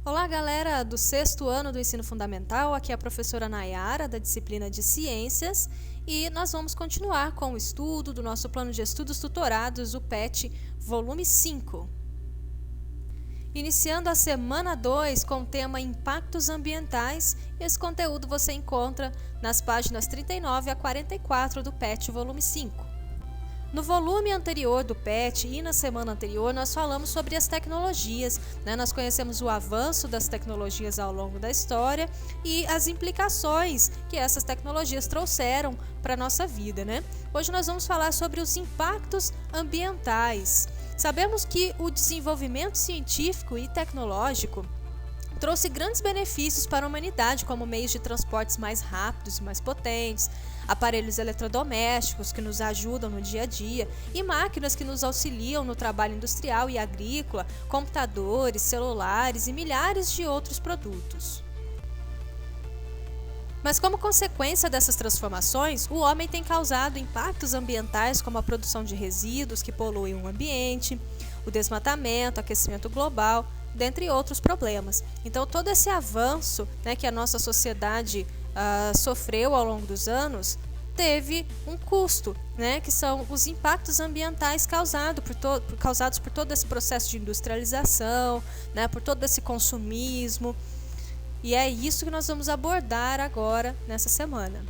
Olá, galera do sexto ano do ensino fundamental, aqui é a professora Nayara, da disciplina de Ciências, e nós vamos continuar com o estudo do nosso plano de estudos tutorados, o PET, volume 5. Iniciando a semana 2 com o tema Impactos Ambientais, esse conteúdo você encontra nas páginas 39 a 44 do PET, volume 5. No volume anterior do PET e na semana anterior, nós falamos sobre as tecnologias, Nós conhecemos o avanço das tecnologias ao longo da história e as implicações que essas tecnologias trouxeram para a nossa vida, Hoje nós vamos falar sobre os impactos ambientais. Sabemos que o desenvolvimento científico e tecnológico trouxe grandes benefícios para a humanidade, como meios de transportes mais rápidos e mais potentes, aparelhos eletrodomésticos que nos ajudam no dia a dia e máquinas que nos auxiliam no trabalho industrial e agrícola, computadores, celulares e milhares de outros produtos. Mas como consequência dessas transformações, o homem tem causado impactos ambientais como a produção de resíduos que poluem o ambiente, o desmatamento, aquecimento global, dentre outros problemas. Então todo esse avanço que a nossa sociedade sofreu ao longo dos anos teve um custo, que são os impactos ambientais causados por todo esse processo de industrialização, por todo esse consumismo. E é isso que nós vamos abordar agora nessa semana.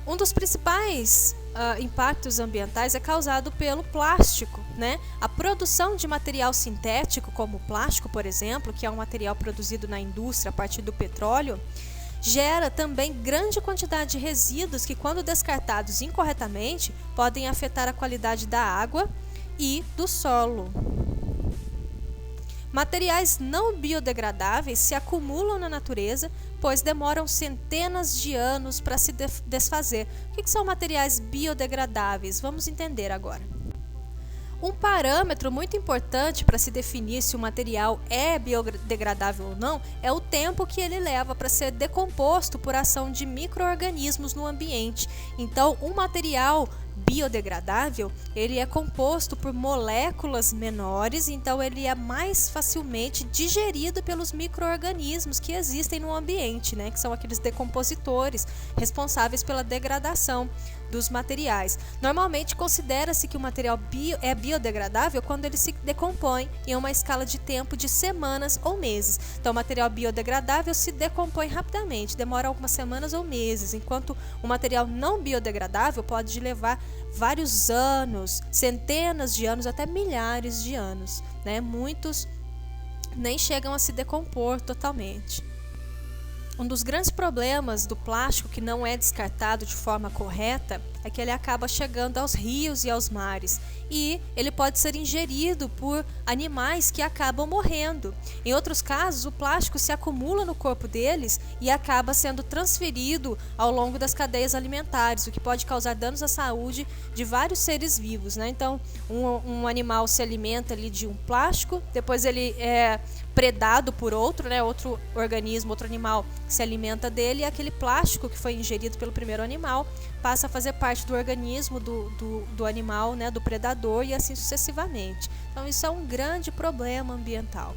Um dos principais impactos ambientais é causado pelo plástico, A produção de material sintético, como o plástico, por exemplo, que é um material produzido na indústria a partir do petróleo, gera também grande quantidade de resíduos que, quando descartados incorretamente, podem afetar a qualidade da água e do solo. Materiais não biodegradáveis se acumulam na natureza, pois demoram centenas de anos para se desfazer. O que são materiais biodegradáveis? Vamos entender agora. Um parâmetro muito importante para se definir se o material é biodegradável ou não é o tempo que ele leva para ser decomposto por ação de micro-organismos no ambiente. Então, um material biodegradável, ele é composto por moléculas menores, então ele é mais facilmente digerido pelos micro-organismos que existem no ambiente, que são aqueles decompositores responsáveis pela degradação dos materiais. Normalmente considera-se que o material é biodegradável quando ele se decompõe em uma escala de tempo de semanas ou meses. Então o material biodegradável se decompõe rapidamente, demora algumas semanas ou meses, enquanto o material não biodegradável pode levar vários anos, centenas de anos, até milhares de anos, Muitos nem chegam a se decompor totalmente. Um dos grandes problemas do plástico que não é descartado de forma correta é que ele acaba chegando aos rios e aos mares e ele pode ser ingerido por animais que acabam morrendo. Em outros casos, o plástico se acumula no corpo deles e acaba sendo transferido ao longo das cadeias alimentares, o que pode causar danos à saúde de vários seres vivos, Então, um animal se alimenta ali de um plástico, depois ele é predado por outro, outro organismo, outro animal que se alimenta dele, e aquele plástico que foi ingerido pelo primeiro animal passa a fazer parte do organismo do animal, do predador, e assim sucessivamente. Então isso é um grande problema ambiental.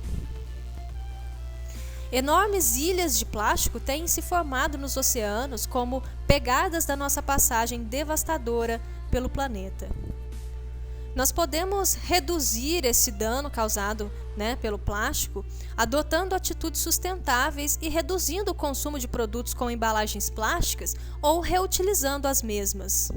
Enormes ilhas de plástico têm se formado nos oceanos como pegadas da nossa passagem devastadora pelo planeta. Nós podemos reduzir esse dano causado pelo plástico adotando atitudes sustentáveis e reduzindo o consumo de produtos com embalagens plásticas ou reutilizando as mesmas.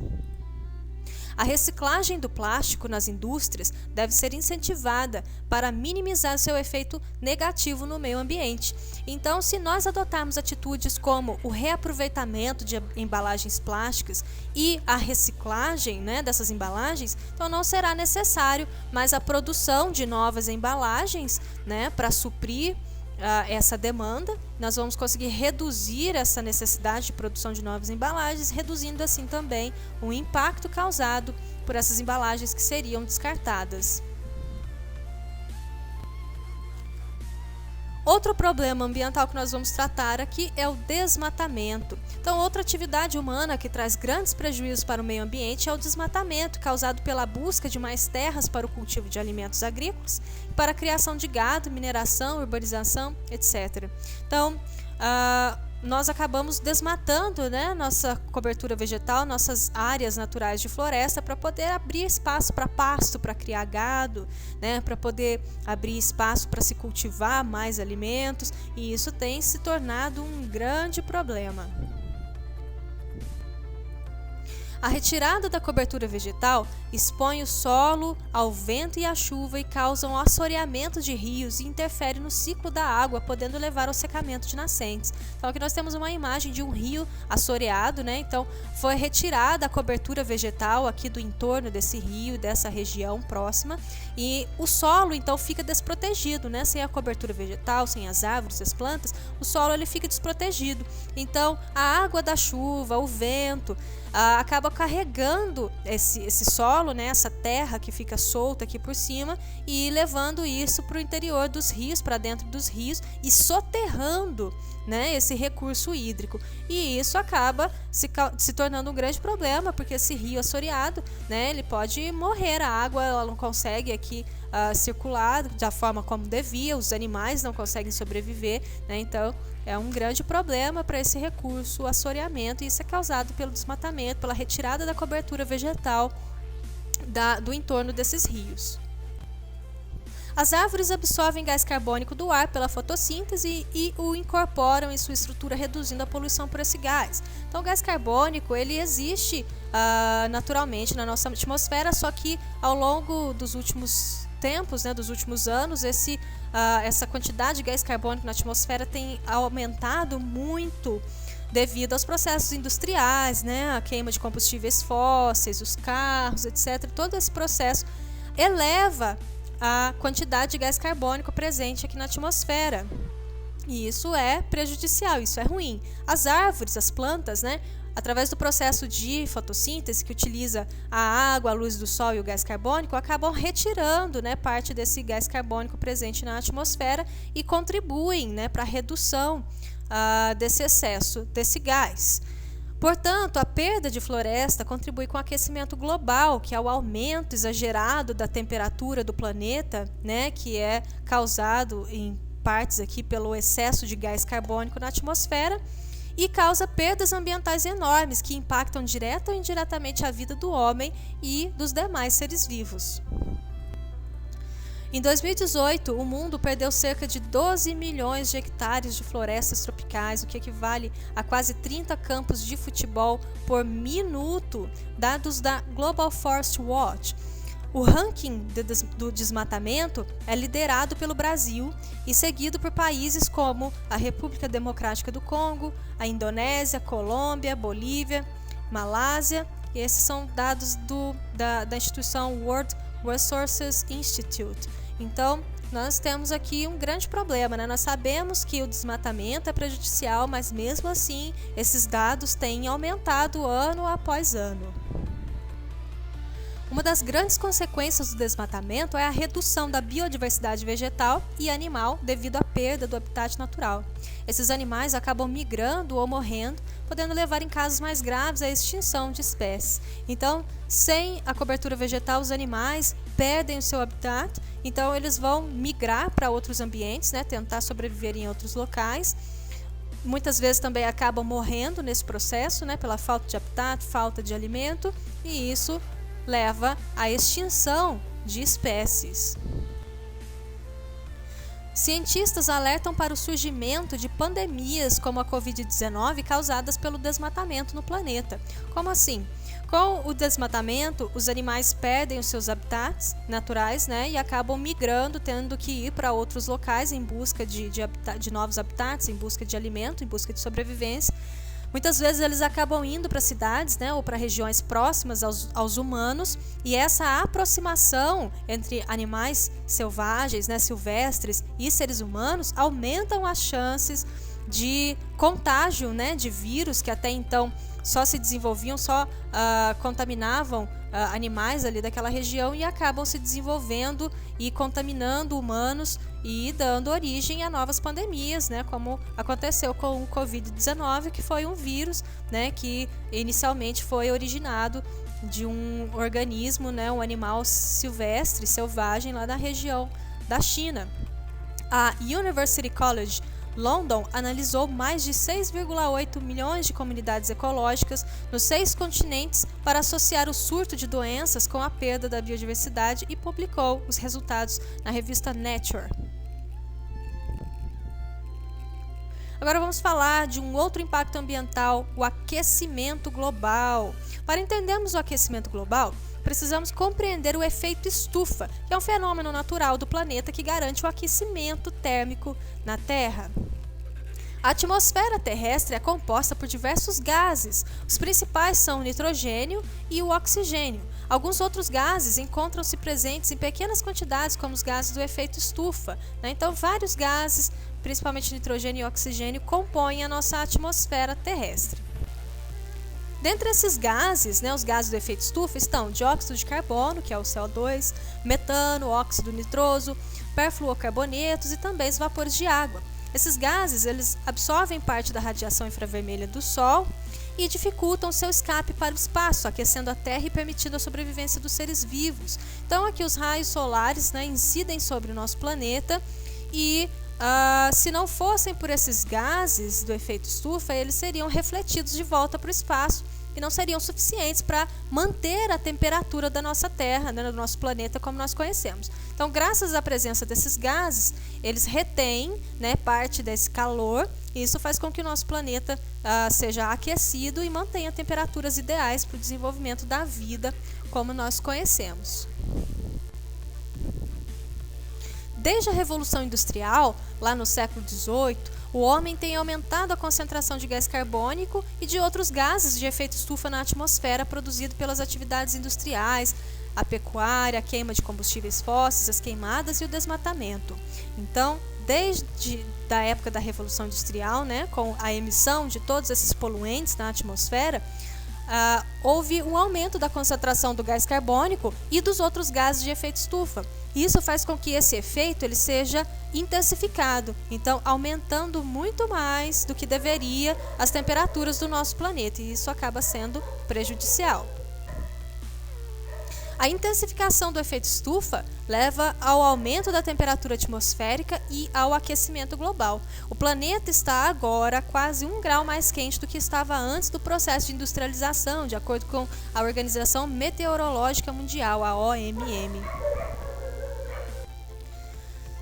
A reciclagem do plástico nas indústrias deve ser incentivada para minimizar seu efeito negativo no meio ambiente. Então, se nós adotarmos atitudes como o reaproveitamento de embalagens plásticas e a reciclagem dessas embalagens, então não será necessário mais a produção de novas embalagens para suprir essa demanda. Nós vamos conseguir reduzir essa necessidade de produção de novas embalagens, reduzindo assim também o impacto causado por essas embalagens que seriam descartadas. Outro problema ambiental que nós vamos tratar aqui é o desmatamento. Então, outra atividade humana que traz grandes prejuízos para o meio ambiente é o desmatamento, causado pela busca de mais terras para o cultivo de alimentos agrícolas, para a criação de gado, mineração, urbanização, etc. Então, nós acabamos desmatando, né, nossa cobertura vegetal, nossas áreas naturais de floresta para poder abrir espaço para pasto, para criar gado, né, para poder abrir espaço para se cultivar mais alimentos, e isso tem se tornado um grande problema. A retirada da cobertura vegetal expõe o solo ao vento e à chuva e causa um assoreamento de rios e interfere no ciclo da água, podendo levar ao secamento de nascentes. Então aqui nós temos uma imagem de um rio assoreado, né? Então foi retirada a cobertura vegetal aqui do entorno desse rio, dessa região próxima, e o solo então fica desprotegido, né? Sem a cobertura vegetal, sem as árvores, as plantas, o solo ele fica desprotegido. Então a água da chuva, o vento, acaba carregando esse solo, né, essa terra que fica solta aqui por cima, e levando isso para o interior dos rios, para dentro dos rios, e soterrando, né, esse recurso hídrico. E isso acaba se tornando um grande problema, porque esse rio assoreado, né, ele pode morrer, a água ela não consegue aqui circular da forma como devia, os animais não conseguem sobreviver, né, então é um grande problema para esse recurso, o assoreamento, e isso é causado pelo desmatamento, pela retirada da cobertura vegetal do entorno desses rios. As árvores absorvem gás carbônico do ar pela fotossíntese e o incorporam em sua estrutura, reduzindo a poluição por esse gás. Então, o gás carbônico ele existe naturalmente na nossa atmosfera, só que ao longo dos últimos tempos, né, dos últimos anos, essa quantidade de gás carbônico na atmosfera tem aumentado muito devido aos processos industriais, né, a queima de combustíveis fósseis, os carros, etc. Todo esse processo eleva a quantidade de gás carbônico presente aqui na atmosfera. E isso é prejudicial, isso é ruim. As árvores, as plantas, né, através do processo de fotossíntese, que utiliza a água, a luz do sol e o gás carbônico, acabam retirando, né, parte desse gás carbônico presente na atmosfera e contribuem, né, para a redução desse excesso desse gás. Portanto, a perda de floresta contribui com o aquecimento global, que é o aumento exagerado da temperatura do planeta, né, que é causado em partes aqui pelo excesso de gás carbônico na atmosfera, e causa perdas ambientais enormes que impactam direta ou indiretamente a vida do homem e dos demais seres vivos. Em 2018, o mundo perdeu cerca de 12 milhões de hectares de florestas tropicais, o que equivale a quase 30 campos de futebol por minuto, dados da Global Forest Watch. O ranking do desmatamento é liderado pelo Brasil e seguido por países como a República Democrática do Congo, a Indonésia, Colômbia, Bolívia, Malásia. E esses são dados da instituição World Resources Institute. Então, nós temos aqui um grande problema, né? Nós sabemos que o desmatamento é prejudicial, mas mesmo assim, esses dados têm aumentado ano após ano. Uma das grandes consequências do desmatamento é a redução da biodiversidade vegetal e animal devido à perda do habitat natural. Esses animais acabam migrando ou morrendo, podendo levar em casos mais graves à extinção de espécies. Então, sem a cobertura vegetal, os animais perdem o seu habitat, então eles vão migrar para outros ambientes, né, tentar sobreviver em outros locais. Muitas vezes também acabam morrendo nesse processo, né, pela falta de habitat, falta de alimento, e isso leva à extinção de espécies. Cientistas alertam para o surgimento de pandemias como a Covid-19 causadas pelo desmatamento no planeta. Como assim? Com o desmatamento, os animais perdem os seus habitats naturais, né, e acabam migrando, tendo que ir para outros locais em busca de novos habitats, em busca de alimento, em busca de sobrevivência. Muitas vezes eles acabam indo para cidades, né, ou para regiões próximas aos humanos, e essa aproximação entre animais selvagens, né, silvestres e seres humanos aumentam as chances de contágio, né, de vírus que até então só se desenvolviam, só contaminavam animais ali daquela região, e acabam se desenvolvendo e contaminando humanos e dando origem a novas pandemias, né, como aconteceu com o Covid-19, que foi um vírus, né, que inicialmente foi originado de um organismo, né, um animal silvestre, selvagem, lá na região da China. A University College London analisou mais de 6,8 milhões de comunidades ecológicas nos 6 continentes para associar o surto de doenças com a perda da biodiversidade e publicou os resultados na revista Nature. Agora vamos falar de um outro impacto ambiental, o aquecimento global. Para entendermos o aquecimento global, precisamos compreender o efeito estufa, que é um fenômeno natural do planeta que garante o aquecimento térmico na Terra. A atmosfera terrestre é composta por diversos gases. Os principais são o nitrogênio e o oxigênio. Alguns outros gases encontram-se presentes em pequenas quantidades, como os gases do efeito estufa, né? Então, vários gases, principalmente nitrogênio e oxigênio, compõem a nossa atmosfera terrestre. Dentre esses gases, né, os gases do efeito estufa, estão dióxido de carbono, que é o CO2, metano, óxido nitroso, perfluorocarbonetos e também os vapores de água. Esses gases eles absorvem parte da radiação infravermelha do Sol e dificultam seu escape para o espaço, aquecendo a Terra e permitindo a sobrevivência dos seres vivos. Então, aqui os raios solares, né, incidem sobre o nosso planeta e se não fossem por esses gases do efeito estufa, eles seriam refletidos de volta para o espaço e não seriam suficientes para manter a temperatura da nossa Terra, né, do nosso planeta como nós conhecemos. Então, graças à presença desses gases, eles retêm, né, parte desse calor e isso faz com que o nosso planeta seja aquecido e mantenha temperaturas ideais para o desenvolvimento da vida como nós conhecemos. Desde a Revolução Industrial, lá no século XVIII, o homem tem aumentado a concentração de gás carbônico e de outros gases de efeito estufa na atmosfera produzido pelas atividades industriais, a pecuária, a queima de combustíveis fósseis, as queimadas e o desmatamento. Então, desde a época da Revolução Industrial, né, com a emissão de todos esses poluentes na atmosfera, houve um aumento da concentração do gás carbônico e dos outros gases de efeito estufa. Isso faz com que esse efeito ele seja intensificado, então aumentando muito mais do que deveria as temperaturas do nosso planeta, e isso acaba sendo prejudicial. A intensificação do efeito estufa leva ao aumento da temperatura atmosférica e ao aquecimento global. O planeta está agora quase 1 grau mais quente do que estava antes do processo de industrialização, de acordo com a Organização Meteorológica Mundial, a OMM.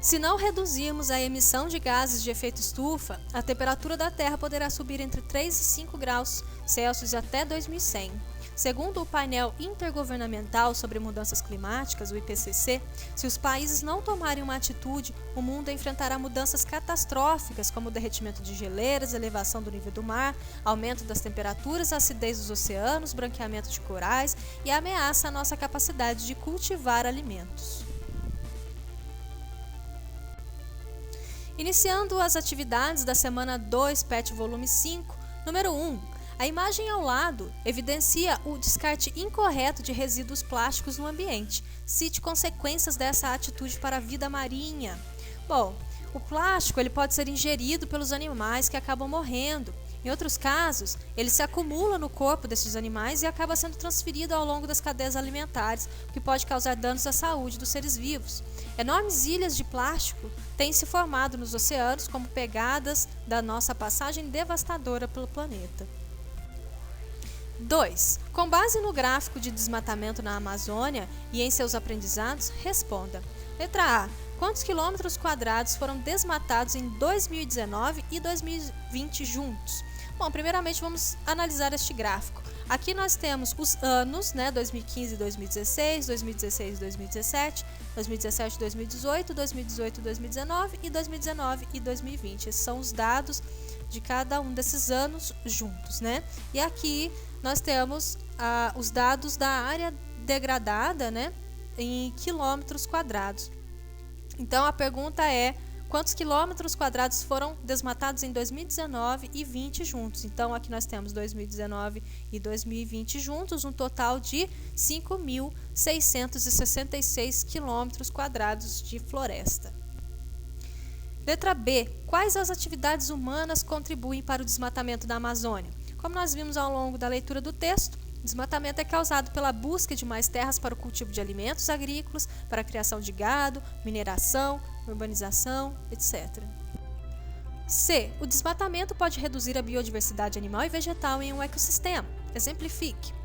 Se não reduzirmos a emissão de gases de efeito estufa, a temperatura da Terra poderá subir entre 3 e 5 graus Celsius até 2100. Segundo o painel intergovernamental sobre mudanças climáticas, o IPCC, se os países não tomarem uma atitude, o mundo enfrentará mudanças catastróficas como o derretimento de geleiras, elevação do nível do mar, aumento das temperaturas, acidez dos oceanos, branqueamento de corais e ameaça à nossa capacidade de cultivar alimentos. Iniciando as atividades da semana 2, PET volume 5, número 1. A imagem ao lado evidencia o descarte incorreto de resíduos plásticos no ambiente. Cite consequências dessa atitude para a vida marinha. Bom, o plástico ele pode ser ingerido pelos animais que acabam morrendo. Em outros casos, ele se acumula no corpo desses animais e acaba sendo transferido ao longo das cadeias alimentares, o que pode causar danos à saúde dos seres vivos. Enormes ilhas de plástico têm se formado nos oceanos como pegadas da nossa passagem devastadora pelo planeta. 2. Com base no gráfico de desmatamento na Amazônia e em seus aprendizados, responda. Letra A. Quantos quilômetros quadrados foram desmatados em 2019 e 2020 juntos? Bom, primeiramente vamos analisar este gráfico. Aqui nós temos os anos, né, 2015 e 2016, 2016 e 2017, 2017 e 2018, 2018 e 2019 e 2019 e 2020. Esses são os dados de cada um desses anos juntos, né? E aqui nós temos os dados da área degradada, né, em quilômetros quadrados. Então a pergunta é: quantos quilômetros quadrados foram desmatados em 2019 e 20 juntos. Então, aqui nós temos 2019 e 2020 juntos, um total de 5.666 quilômetros quadrados de floresta. Letra B. Quais as atividades humanas contribuem para o desmatamento da Amazônia? Como nós vimos ao longo da leitura do texto, o desmatamento é causado pela busca de mais terras para o cultivo de alimentos agrícolas, para a criação de gado, mineração, urbanização, etc. C. O desmatamento pode reduzir a biodiversidade animal e vegetal em um ecossistema. Exemplifique.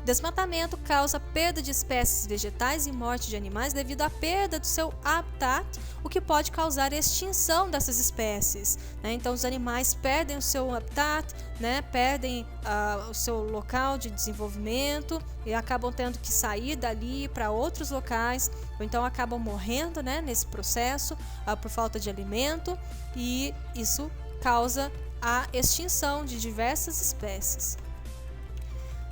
O desmatamento causa perda de espécies vegetais e morte de animais devido à perda do seu habitat, o que pode causar extinção dessas espécies. Então, os animais perdem o seu habitat, perdem o seu local de desenvolvimento e acabam tendo que sair dali para outros locais, ou então acabam morrendo nesse processo por falta de alimento, e isso causa a extinção de diversas espécies.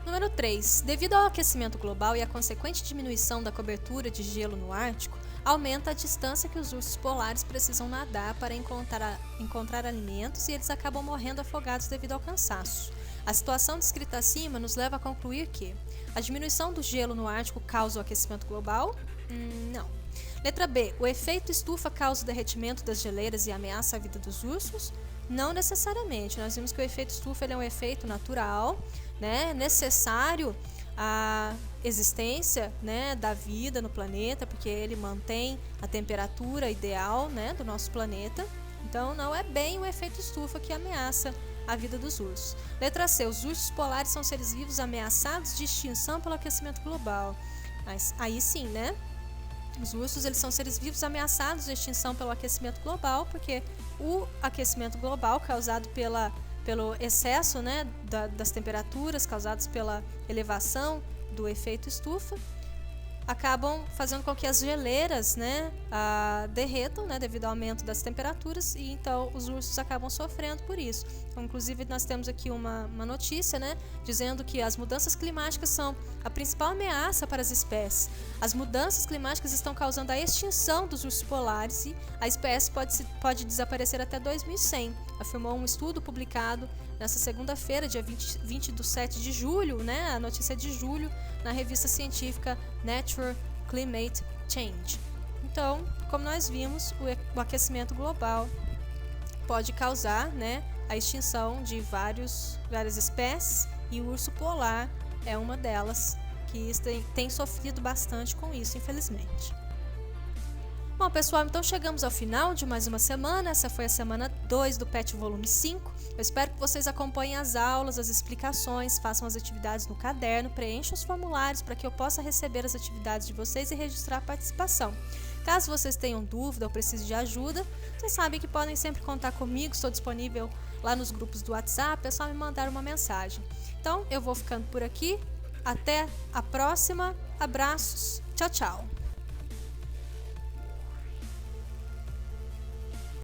Número 3. Devido ao aquecimento global e à consequente diminuição da cobertura de gelo no Ártico, aumenta a distância que os ursos polares precisam nadar para encontrar alimentos, e eles acabam morrendo afogados devido ao cansaço. A situação descrita acima nos leva a concluir que a diminuição do gelo no Ártico causa o aquecimento global? Não. Letra B. O efeito estufa causa o derretimento das geleiras e ameaça a vida dos ursos? Não necessariamente. Nós vimos que o efeito estufa é um efeito natural, necessário à existência da vida no planeta, porque ele mantém a temperatura ideal do nosso planeta. Então, não é bem o efeito estufa que ameaça a vida dos ursos. Letra C. Os ursos polares são seres vivos ameaçados de extinção pelo aquecimento global. Mas aí sim, os ursos eles são seres vivos ameaçados de extinção pelo aquecimento global, porque o aquecimento global causado pelo excesso das temperaturas causadas pela elevação do efeito estufa acabam fazendo com que as geleiras derretam devido ao aumento das temperaturas, e então os ursos acabam sofrendo por isso. Então, inclusive, nós temos aqui uma notícia dizendo que as mudanças climáticas são a principal ameaça para as espécies. As mudanças climáticas estão causando a extinção dos ursos polares e a espécie pode desaparecer até 2100, afirmou um estudo publicado nessa segunda-feira, dia 20 de 7 de julho, a notícia é de julho, na revista científica Nature Climate Change. Então, como nós vimos, o aquecimento global pode causar a extinção de várias espécies, e o urso polar é uma delas que tem sofrido bastante com isso, infelizmente. Bom, pessoal, então chegamos ao final de mais uma semana. Essa foi a semana 2 do PET volume 5. Eu espero que vocês acompanhem as aulas, as explicações, façam as atividades no caderno, preencham os formulários para que eu possa receber as atividades de vocês e registrar a participação. Caso vocês tenham dúvida ou precisem de ajuda, vocês sabem que podem sempre contar comigo, estou disponível lá nos grupos do WhatsApp, é só me mandar uma mensagem. Então, eu vou ficando por aqui. Até a próxima. Abraços. Tchau, tchau.